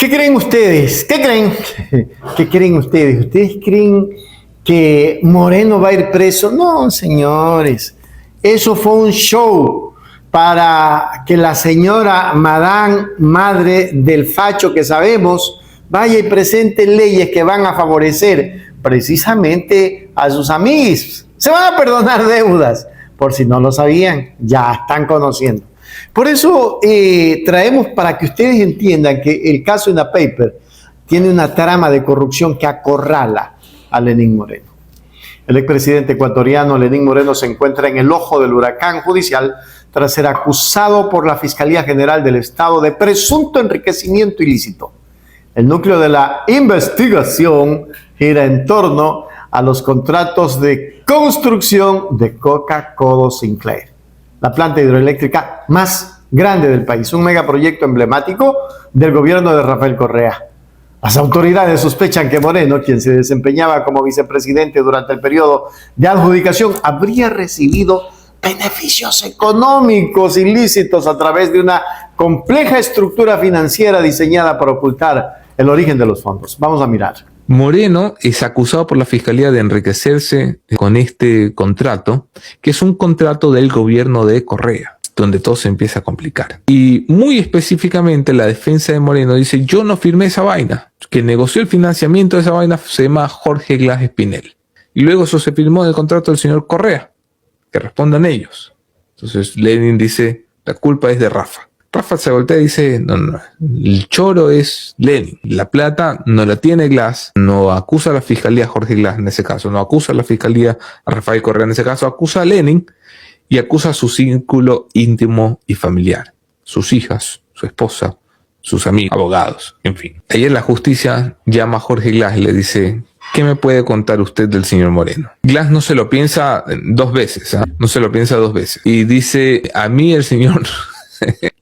¿Qué creen ustedes? ¿Qué creen? ¿Qué creen ustedes? ¿Ustedes creen que Moreno va a ir preso? No, señores. Eso fue un show para que la señora Madame, madre del facho que sabemos, vaya y presente leyes que van a favorecer precisamente a sus amigos. Se van a perdonar deudas, por si no lo sabían, ya están conociendo. Por eso traemos para que ustedes entiendan que el caso Indapaper tiene una trama de corrupción que acorrala a Lenín Moreno. El expresidente ecuatoriano Lenín Moreno se encuentra en el ojo del huracán judicial tras ser acusado por la Fiscalía General del Estado de presunto enriquecimiento ilícito. El núcleo de la investigación gira en torno a los contratos de construcción de Coca-Cola Sinclair, la planta hidroeléctrica más grande del país, un megaproyecto emblemático del gobierno de Rafael Correa. Las autoridades sospechan que Moreno, quien se desempeñaba como vicepresidente durante el periodo de adjudicación, habría recibido beneficios económicos ilícitos a través de una compleja estructura financiera diseñada para ocultar el origen de los fondos. Vamos a mirar. Moreno es acusado por la Fiscalía de enriquecerse con este contrato, que es un contrato del gobierno de Correa, donde todo se empieza a complicar. Y muy específicamente la defensa de Moreno dice: yo no firmé esa vaina. Que negoció el financiamiento de esa vaina se llama Jorge Glass Espinel. Y luego eso se firmó en el contrato del señor Correa. Que respondan ellos. Entonces Lenin dice: la culpa es de Rafa. Rafa se voltea y dice: no, el choro es Lenin. La plata no la tiene Glass. No acusa a la fiscalía a Jorge Glass en ese caso. No acusa a la fiscalía a Rafael Correa en ese caso. Acusa a Lenin y acusa a su círculo íntimo y familiar. Sus hijas, su esposa, sus amigos, abogados, en fin. Ayer la justicia llama a Jorge Glass y le dice: ¿qué me puede contar usted del señor Moreno? Glass no se lo piensa dos veces, ¿eh? No se lo piensa dos veces. Y dice: a mí el señor...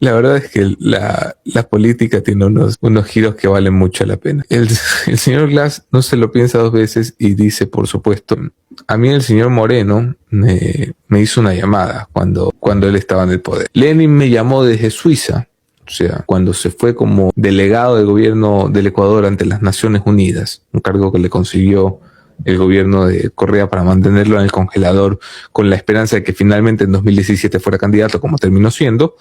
La verdad es que la política tiene unos giros que valen mucho la pena. El señor Glass no se lo piensa dos veces y dice, por supuesto: a mí el señor Moreno me hizo una llamada cuando él estaba en el poder. Lenin me llamó desde Suiza, o sea, cuando se fue como delegado del gobierno del Ecuador ante las Naciones Unidas, un cargo que le consiguió el gobierno de Correa para mantenerlo en el congelador con la esperanza de que finalmente en 2017 fuera candidato, como terminó siendo.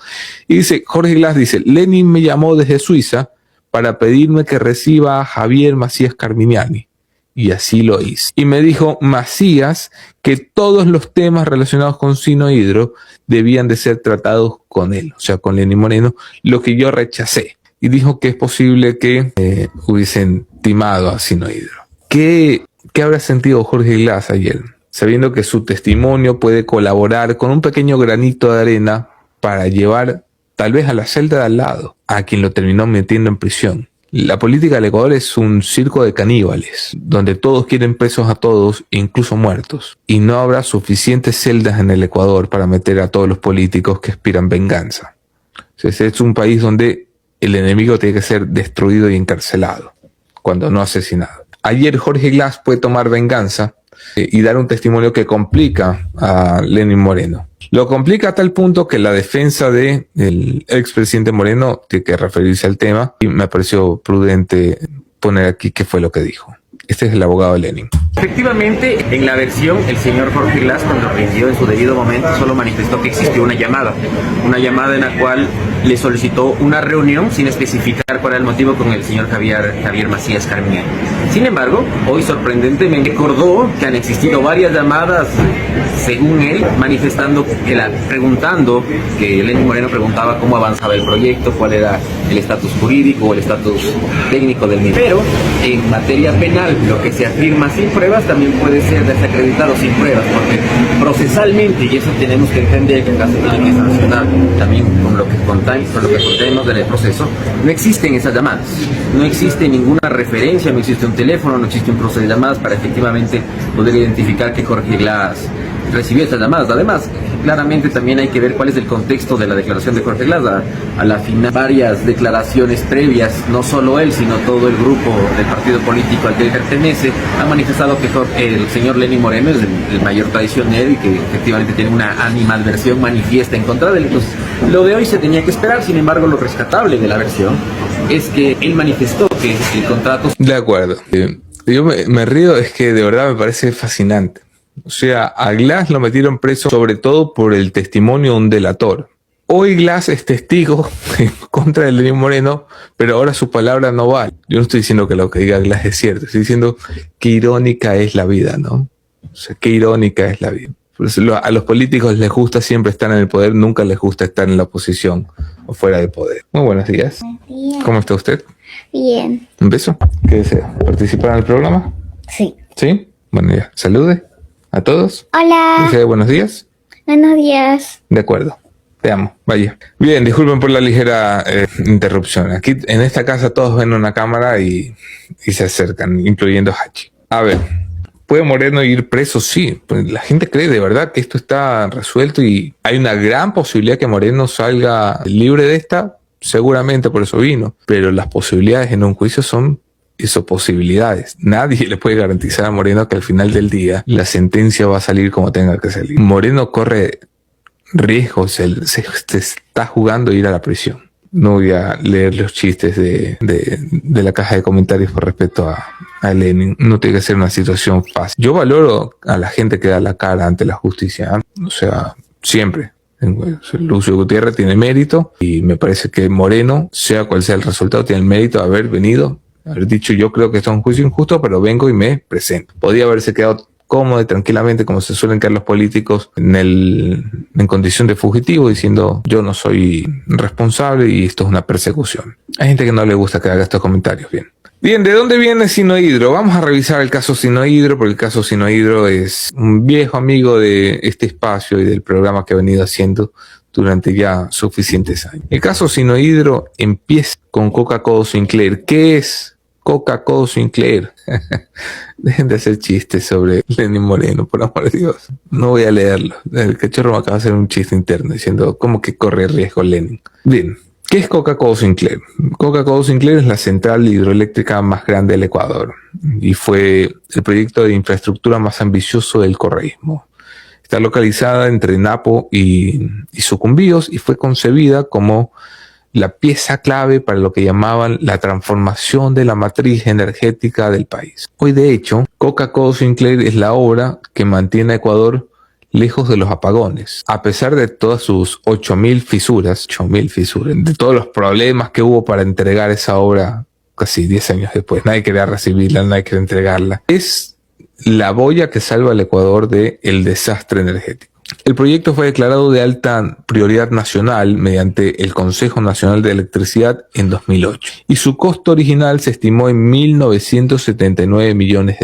Y dice, Jorge Glass dice: Lenin me llamó desde Suiza para pedirme que reciba a Javier Macías Carminiani. Y así lo hice. Y me dijo Macías que todos los temas relacionados con Sinohydro debían de ser tratados con él, o sea, con Lenín Moreno, lo que yo rechacé. Y dijo que es posible que hubiesen timado a Sinohydro. ¿Qué habrá sentido Jorge Glass ayer, sabiendo que su testimonio puede colaborar con un pequeño granito de arena para llevar tal vez a la celda de al lado a quien lo terminó metiendo en prisión? La política del Ecuador es un circo de caníbales, donde todos quieren presos a todos, incluso muertos. Y no habrá suficientes celdas en el Ecuador para meter a todos los políticos que aspiran venganza. Es un país donde el enemigo tiene que ser destruido y encarcelado, cuando no asesinado. Ayer Jorge Glass puede tomar venganza y dar un testimonio que complica a Lenín Moreno. Lo complica a tal punto que la defensa del expresidente Moreno tiene que referirse al tema, y me pareció prudente poner aquí qué fue lo que dijo. Este es el abogado de Lenin. Efectivamente, en la versión, el señor Jorge Glass, cuando rindió en su debido momento, solo manifestó que existió una llamada en la cual le solicitó una reunión sin especificar cuál era el motivo con el señor Javier Macías Carminiani. Sin embargo, hoy sorprendentemente recordó que han existido varias llamadas, según él, preguntando que Lenín Moreno preguntaba cómo avanzaba el proyecto, cuál era el estatus jurídico o el estatus técnico del mismo. Pero en materia penal, lo que se afirma sin pruebas también puede ser desacreditado sin pruebas, porque procesalmente, y eso tenemos que entender que acá se tiene que sancionar también con lo que contemos en el proceso, no existen esas llamadas, no existe ninguna referencia, no existe un teléfono, no existe un proceso de llamadas para efectivamente poder identificar que Jorge Glass recibió estas llamadas. Además, claramente también hay que ver cuál es el contexto de la declaración de Jorge Glass. A la final, varias declaraciones previas, no solo él, sino todo el grupo del partido político al que él pertenece, han manifestado que el señor Lenín Moreno es el mayor traicionero y que efectivamente tiene una animadversión manifiesta en contra de él. Entonces, lo de hoy se tenía que esperar. Sin embargo, lo rescatable de la versión es que él manifestó que el contrato... De acuerdo. Yo me río, es que de verdad me parece fascinante. O sea, a Glass lo metieron preso sobre todo por el testimonio de un delator. Hoy Glass es testigo en contra de Lenín Moreno, pero ahora su palabra no vale. Yo no estoy diciendo que lo que diga Glass es cierto, estoy diciendo qué irónica es la vida, ¿no? O sea, qué irónica es la vida. Por eso a los políticos les gusta siempre estar en el poder, nunca les gusta estar en la oposición o fuera del poder. Muy buenos días. Buenos días. ¿Cómo está usted? Bien. ¿Un beso? ¿Qué desea? ¿Participar en el programa? Sí. ¿Sí? Bueno, ya. Salude a todos. Hola. ¿Desea buenos días? Buenos días. De acuerdo. Te amo. Vaya. Bien, disculpen por la ligera interrupción. Aquí en esta casa todos ven una cámara y se acercan, incluyendo Hachi. A ver, ¿puede Moreno ir preso? Sí. Pues la gente cree de verdad que esto está resuelto y hay una gran posibilidad que Moreno salga libre de esta. Seguramente por eso vino. Pero las posibilidades en un juicio son eso, posibilidades. Nadie le puede garantizar a Moreno que al final del día la sentencia va a salir como tenga que salir. Moreno corre riesgos, se está jugando ir a la prisión. No voy a leer los chistes de la caja de comentarios por respeto a Lenin. No tiene que ser una situación fácil. Yo valoro a la gente que da la cara ante la justicia, ¿eh? O sea, siempre. Lucio Gutiérrez tiene mérito y me parece que Moreno, sea cual sea el resultado, tiene el mérito de haber venido, haber dicho yo creo que esto es un juicio injusto, pero vengo y me presento. Podía haberse quedado cómodo y tranquilamente, como se suelen quedar los políticos, en condición de fugitivo, diciendo yo no soy responsable y esto es una persecución. Hay gente que no le gusta que haga estos comentarios. Bien, ¿de dónde viene Sinohidro? Vamos a revisar el caso Sinohidro, porque el caso Sinohidro es un viejo amigo de este espacio y del programa que he venido haciendo durante ya suficientes años. El caso Sinohidro empieza con Coca-Cola Sinclair. ¿Qué es Coca-Cola Sinclair? Dejen de hacer chistes sobre Lenín Moreno, por amor de Dios. No voy a leerlo. El cachorro me acaba de hacer un chiste interno diciendo cómo que corre riesgo Lenin. Bien, ¿qué es Coca-Cola Sinclair? Coca-Cola Sinclair es la central hidroeléctrica más grande del Ecuador y fue el proyecto de infraestructura más ambicioso del correísmo. Está localizada entre Napo y Sucumbíos y fue concebida como la pieza clave para lo que llamaban la transformación de la matriz energética del país. Hoy, de hecho, Coca-Cola Sinclair es la obra que mantiene a Ecuador lejos de los apagones. A pesar de todas sus 8.000 fisuras, de todos los problemas que hubo para entregar esa obra casi 10 años después, nadie quería recibirla, nadie quería entregarla. Es la boya que salva al Ecuador del desastre energético. El proyecto fue declarado de alta prioridad nacional mediante el Consejo Nacional de Electricidad en 2008 y su costo original se estimó en $1.979 millones,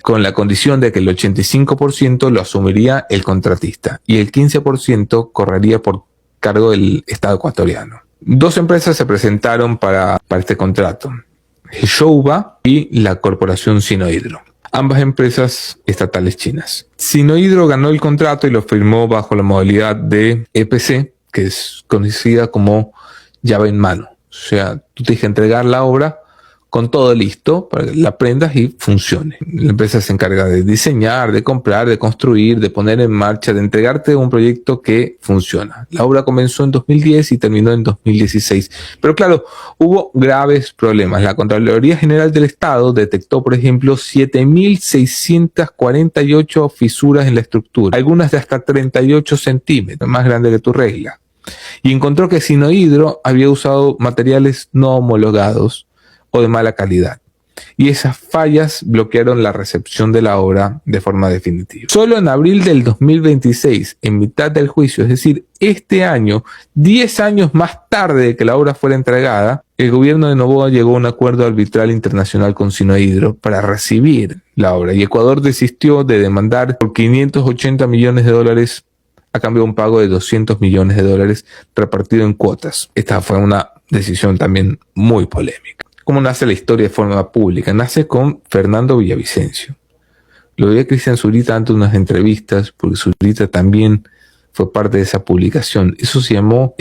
con la condición de que el 85% lo asumiría el contratista y el 15% correría por cargo del Estado ecuatoriano. Dos empresas se presentaron para este contrato, Shouba y la corporación Sinohidro. Ambas empresas estatales chinas. Sinohidro ganó el contrato y lo firmó bajo la modalidad de EPC, que es conocida como llave en mano. O sea, tú tienes que entregar la obra con todo listo para que la prendas y funcione. La empresa se encarga de diseñar, de comprar, de construir, de poner en marcha, de entregarte un proyecto que funciona. La obra comenzó en 2010 y terminó en 2016. Pero claro, hubo graves problemas. La Contraloría General del Estado detectó, por ejemplo, 7.648 fisuras en la estructura, algunas de hasta 38 centímetros, más grande que tu regla. Y encontró que Sinohidro había usado materiales no homologados o de mala calidad. Y esas fallas bloquearon la recepción de la obra de forma definitiva. Solo en abril del 2026, en mitad del juicio, es decir, este año, 10 años más tarde de que la obra fuera entregada, el gobierno de Noboa llegó a un acuerdo arbitral internacional con Sinohidro para recibir la obra. Y Ecuador desistió de demandar por $580 millones a cambio de un pago de $200 millones repartido en cuotas. Esta fue una decisión también muy polémica. ¿Cómo nace la historia de forma pública? Nace con Fernando Villavicencio. Lo vi a Cristian Zurita ante unas entrevistas, porque Zurita también fue parte de esa publicación. Eso se llamó,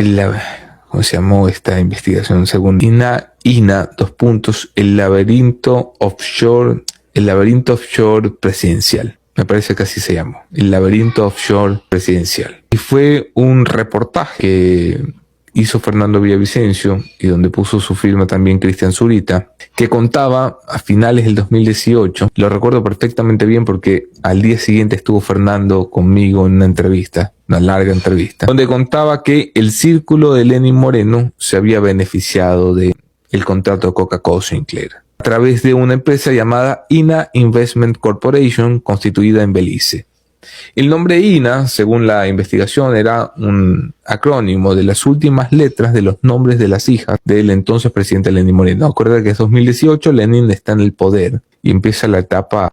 ¿cómo se llamó esta investigación? Según INA, el laberinto offshore presidencial. Me parece que así se llamó, el laberinto offshore presidencial. Y fue un reportaje que hizo Fernando Villavicencio y donde puso su firma también Cristian Zurita, que contaba a finales del 2018, lo recuerdo perfectamente bien porque al día siguiente estuvo Fernando conmigo en una entrevista, una larga entrevista, donde contaba que el círculo de Lenín Moreno se había beneficiado del contrato de Coca-Cola Sinclair a través de una empresa llamada INA Investment Corporation, constituida en Belice. El nombre INA, según la investigación, era un acrónimo de las últimas letras de los nombres de las hijas del entonces presidente Lenín Moreno. Acuérdate que es 2018, Lenin está en el poder y empieza la etapa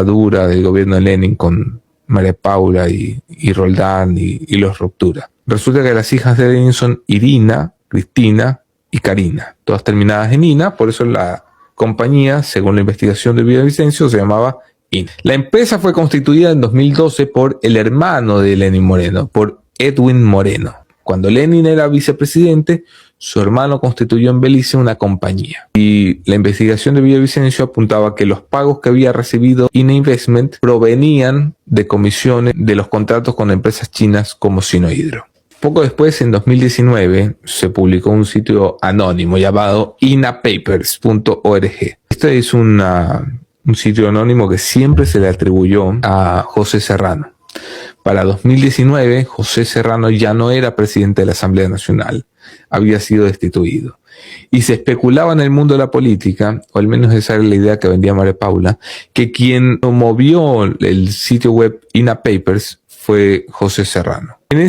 dura del gobierno de Lenin con María Paula y Roldán y los Ruptura. Resulta que las hijas de Lenin son Irina, Cristina y Karina, todas terminadas en INA, por eso la compañía, según la investigación de Villavicencio, se llamaba INA. La empresa fue constituida en 2012 por el hermano de Lenín Moreno, por Edwin Moreno. Cuando Lenin era vicepresidente, su hermano constituyó en Belice una compañía. Y la investigación de Villavicencio apuntaba que los pagos que había recibido INA Investment provenían de comisiones de los contratos con empresas chinas como Sinohydro. Poco después, en 2019, se publicó un sitio anónimo llamado inapapers.org. Este es un sitio anónimo que siempre se le atribuyó a José Serrano. Para 2019, José Serrano ya no era presidente de la Asamblea Nacional, había sido destituido. Y se especulaba en el mundo de la política, o al menos esa era la idea que vendía María Paula, que quien movió el sitio web INAPapers fue José Serrano. En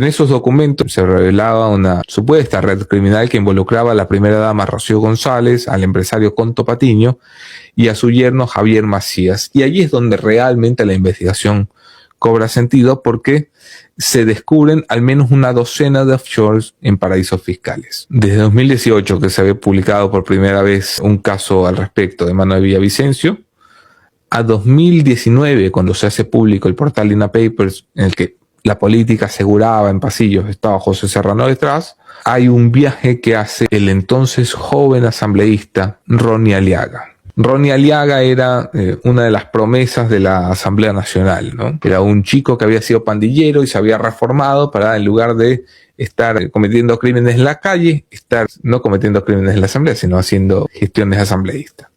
esos documentos se revelaba una supuesta red criminal que involucraba a la primera dama Rocío González, al empresario Conto Patiño y a su yerno Javier Macías. Y allí es donde realmente la investigación cobra sentido, porque se descubren al menos una docena de offshores en paraísos fiscales. Desde 2018, que se había publicado por primera vez un caso al respecto de mano de Villavicencio, a 2019, cuando se hace público el portal INAPapers, en el que la política aseguraba en pasillos estaba José Serrano detrás, hay un viaje que hace el entonces joven asambleísta Ronnie Aliaga. Ronnie Aliaga era una de las promesas de la Asamblea Nacional, ¿no? Era un chico que había sido pandillero y se había reformado para, en lugar de estar cometiendo crímenes en la calle, estar no cometiendo crímenes en la Asamblea, sino haciendo gestiones asambleístas.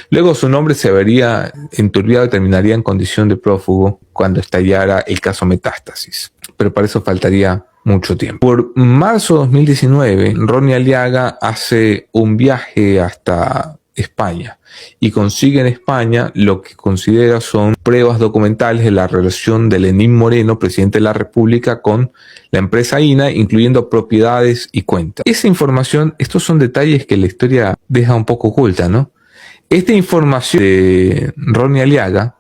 Luego su nombre se vería enturbiado y terminaría en condición de prófugo cuando estallara el caso Metástasis. Pero para eso faltaría mucho tiempo. Por marzo de 2019, Ronnie Aliaga hace un viaje hasta España y consigue en España lo que considera son pruebas documentales de la relación de Lenín Moreno, presidente de la República, con la empresa INA, incluyendo propiedades y cuentas. Esa información, estos son detalles que la historia deja un poco oculta, ¿no? Esta información de Ronnie Aliaga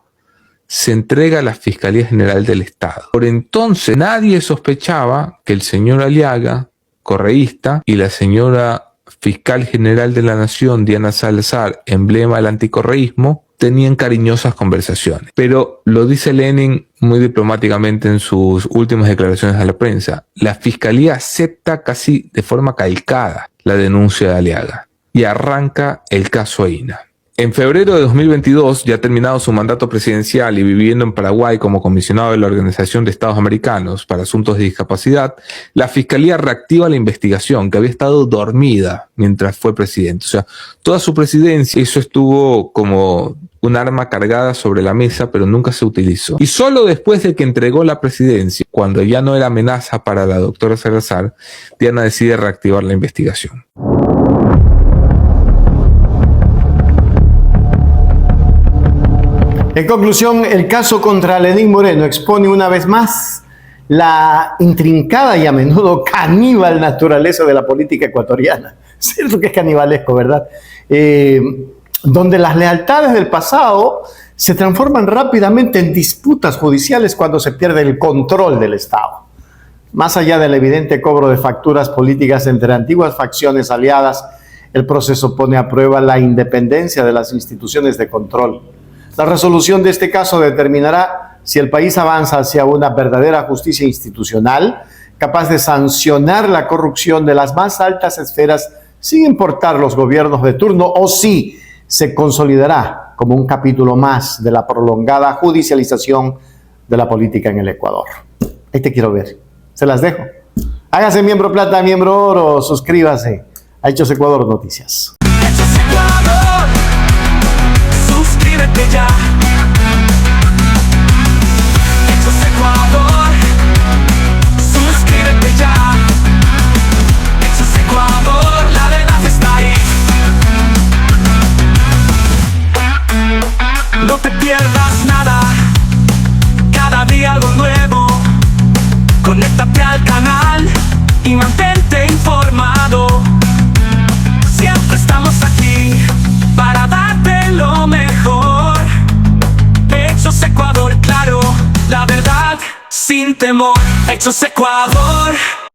se entrega a la Fiscalía General del Estado. Por entonces nadie sospechaba que el señor Aliaga, correísta, y la señora Fiscal General de la Nación, Diana Salazar, emblema del anticorreísmo, tenían cariñosas conversaciones. Pero lo dice Lenin muy diplomáticamente en sus últimas declaraciones a la prensa. La Fiscalía acepta casi de forma calcada la denuncia de Aliaga y arranca el caso INA. En febrero de 2022, ya terminado su mandato presidencial y viviendo en Paraguay como comisionado de la Organización de Estados Americanos para Asuntos de Discapacidad, la Fiscalía reactiva la investigación que había estado dormida mientras fue presidente. O sea, toda su presidencia, eso estuvo como un arma cargada sobre la mesa, pero nunca se utilizó. Y solo después de que entregó la presidencia, cuando ya no era amenaza para la doctora Salazar, Diana decide reactivar la investigación. En conclusión, el caso contra Lenín Moreno expone una vez más la intrincada y a menudo caníbal naturaleza de la política ecuatoriana. Cierto que es canibalesco, ¿verdad? Donde las lealtades del pasado se transforman rápidamente en disputas judiciales cuando se pierde el control del Estado. Más allá del evidente cobro de facturas políticas entre antiguas facciones aliadas, el proceso pone a prueba la independencia de las instituciones de control. La resolución de este caso determinará si el país avanza hacia una verdadera justicia institucional, capaz de sancionar la corrupción de las más altas esferas sin importar los gobiernos de turno, o si se consolidará como un capítulo más de la prolongada judicialización de la política en el Ecuador. Ahí te quiero ver. Se las dejo. Hágase miembro plata, miembro oro, suscríbase a Hechos Ecuador Noticias. Hechos Ecuador, suscríbete ya. Hechos Ecuador, suscríbete ya. Hechos Ecuador, la verdad está ahí. No te pierdas nada, cada día algo nuevo. Conéctate al canal y mantente informado. Siempre estamos aquí para darte lo mejor. Hechos Ecuador, claro, la verdad sin temor. Hechos Ecuador.